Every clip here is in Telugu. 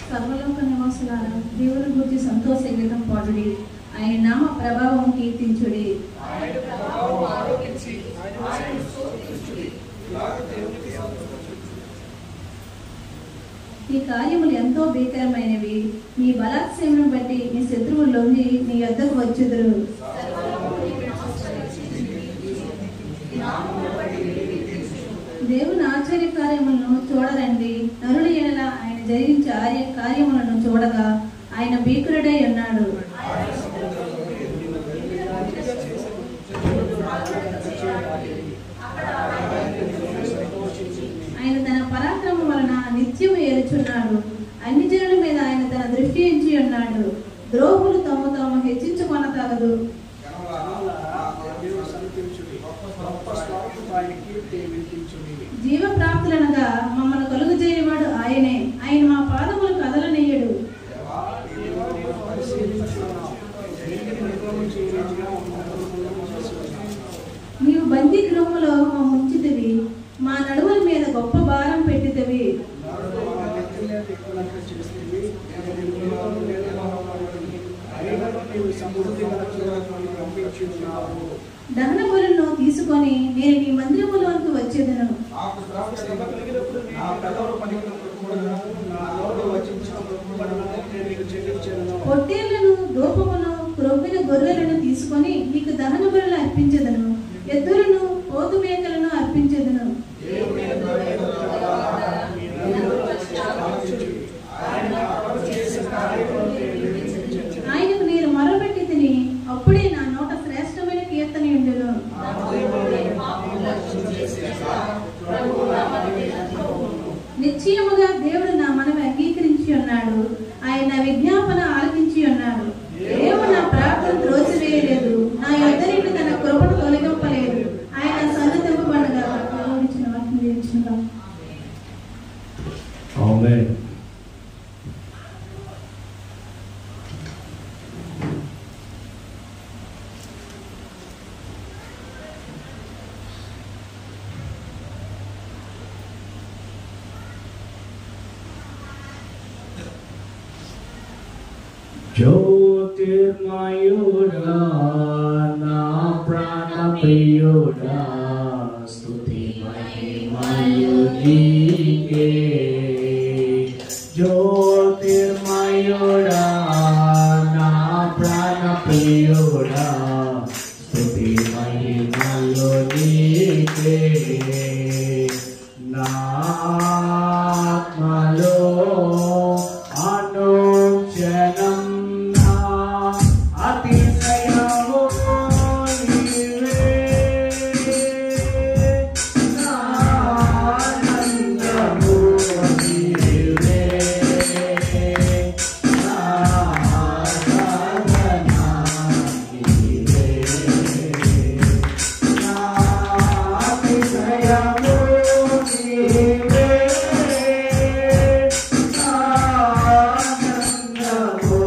సర్వలోక నివాసులారా దేవుని గురించి సంతోష గీతం పాడుడి, ఆయన నామ ప్రభావం కీర్తించుడి. ఈ కార్యములు ఎంతో భీకరమైనవి. మీ బలాత్సర్యమును బట్టి మీ శత్రువులు లొంగి నీ యొద్దకు వచ్చుదురు. దేవుని ఆశ్చర్య కార్యములను చూడరండి. నరుల ఎడల ఆయన జరిగించే కార్యములను చూడగా ఆయన భీకరుడై ఉన్నాడు. ఆయన తన పరాక్రమం వలన నిత్యము ఏలుచున్నాడు. అన్ని జనుల మీద ఆయన తన దృష్టి ఉంచి ఉన్నాడు. ద్రోహులు తాము తాము హెచ్చించుకొనతగదు. జీవ ప్రాప్తులనగా మమ్మల్ని కలుగు చేయవాడు ఆయనే. ఆయన మా పాదములు కదలనీయడు. నీవు బందీ గృహములో మా ముంచితివి, మా నడువుల మీద గొప్ప భారం పెట్టితివి. దహన బలులను తీసుకొని నేను నీ మందిరములోకి వచ్చేదను. పొట్టేళ్లను, దూపమును, క్రొవ్విన గొర్రెలను తీసుకొని నీకు దహన బలులు అర్పించెదను. ఎద్దులను, పోతు మేకలను అర్పించెదను. ఆయనకు నేను మొరపెట్టి తిని అప్పుడే నా నోట శ్రేష్టమైన కీర్తన ఉండెను. నిశ్చయముగా దేవుడు నా మనవి అంగీకరించి ఉన్నాడు. ఆయన విజ్ఞాపన ఆలకించి ఉన్నాడు. దేవుడు నా ప్రార్థన త్రోసివేయలేదు. నా యొద్ద నుండి తన కృపను తొలగింపలేదు. ఆయన సన్నతింపబడగా ఇచ్చిన వాక్యం దీవించుగా. ఆమేన్. జ్యోతిర్మయుడా నా ప్రాణప్రియుడా, స్తుతి మహిమలు నీకే. జ్యోతిర్మయుడా నా ప్రాణప్రియుడా, స్తుతి మహిమలు నీకే. నా ఆత్మలో అనుక్షణం అతిశయము నీవే. నా ఆనందము నీవే. నా ఆరాధన నీవే. నా అతిశయము నీవే. నా ఆనందము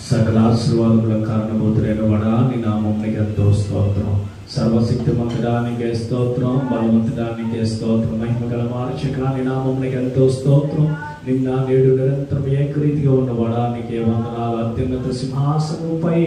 సకల ఆశీర్వాదముల కారణభూతులైన వడా నీ నామమునకు ఎంతో స్తోత్రం. సర్వశక్తిమంతుడానికే స్తోత్రం, బలవంతుడానికే స్తోత్రం, మహిమగల మార్చక నీ నామమునకు ఎంతో స్తోత్రం. నిన్న నేడు నిరంతరం ఏకరీతిగా ఉన్న వడానికి వందనాలు. అత్యున్నత సింహాసనంపై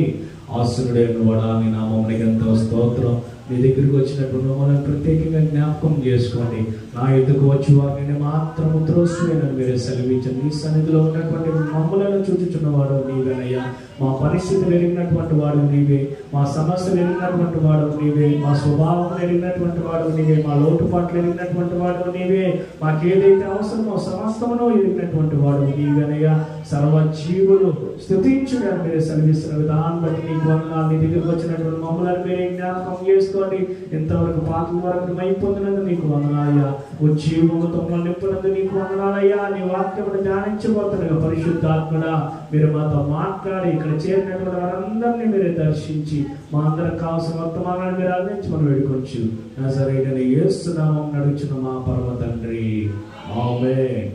ఆసురుడైన వడా నీ నామమునకు ఎంతో స్తోత్రం. నీ దగ్గరికి వచ్చినటువంటి మమ్మల్ని ప్రత్యేకంగా జ్ఞాపకం చేసుకోండి. నా ఎదుకు వచ్చి వారిని మాత్రము త్రోసివేయనని మీరే సెలవించండి. నీ సన్నిధిలో ఉన్నటువంటి మమ్మలను చూచుచున్నవాడు నీవేనయ్యా. మా పరిస్థితి ఎరిగినటువంటి వాడు నీవే, మా సమస్యలు ఎరిగినటువంటి వాడు నీవే, మా స్వభావం ఎరిగినటువంటి వాడు నీవే, మా లోటుపాట్లు ఎరిగినటువంటి వాడు నీవే, మాకేదైతే అవసరమో సమస్తమును ఎరిగినటువంటి వాడు నీవేనయ్యా. సర్వజీవులు స్తుతించుడని మీరే సెలవిస్తున్న విధానం బట్టి నీకు వందనాలు. నీ దగ్గరికి వచ్చినటువంటి మమ్మల్ని మీరే జ్ఞాపకం చేసుకోండి. ఇంతవరకు పాటల వరకు మై పొందినందుకు నీకు వందనాలయ్యా. ఉజ్జీవముతో మమ్మల్ని నింపినందుకు నీకు వందనాలయ్యా. నీ వాక్యమును ధ్యానించబోతుండగా పరిశుద్ధాత్మడా మీరు మాతో మాట్లాడి ఇక్కడ చేరినటువంటి వారందరినీ మీరే దర్శించి మా అందరికి కావాల్సిన వర్తమానాన్ని మీరు అందించమని వేడుకొచ్చు. నజరేయుడైన యేసు నామమున అడుగుచున్న మా పరమ తండ్రి, ఆమేన్.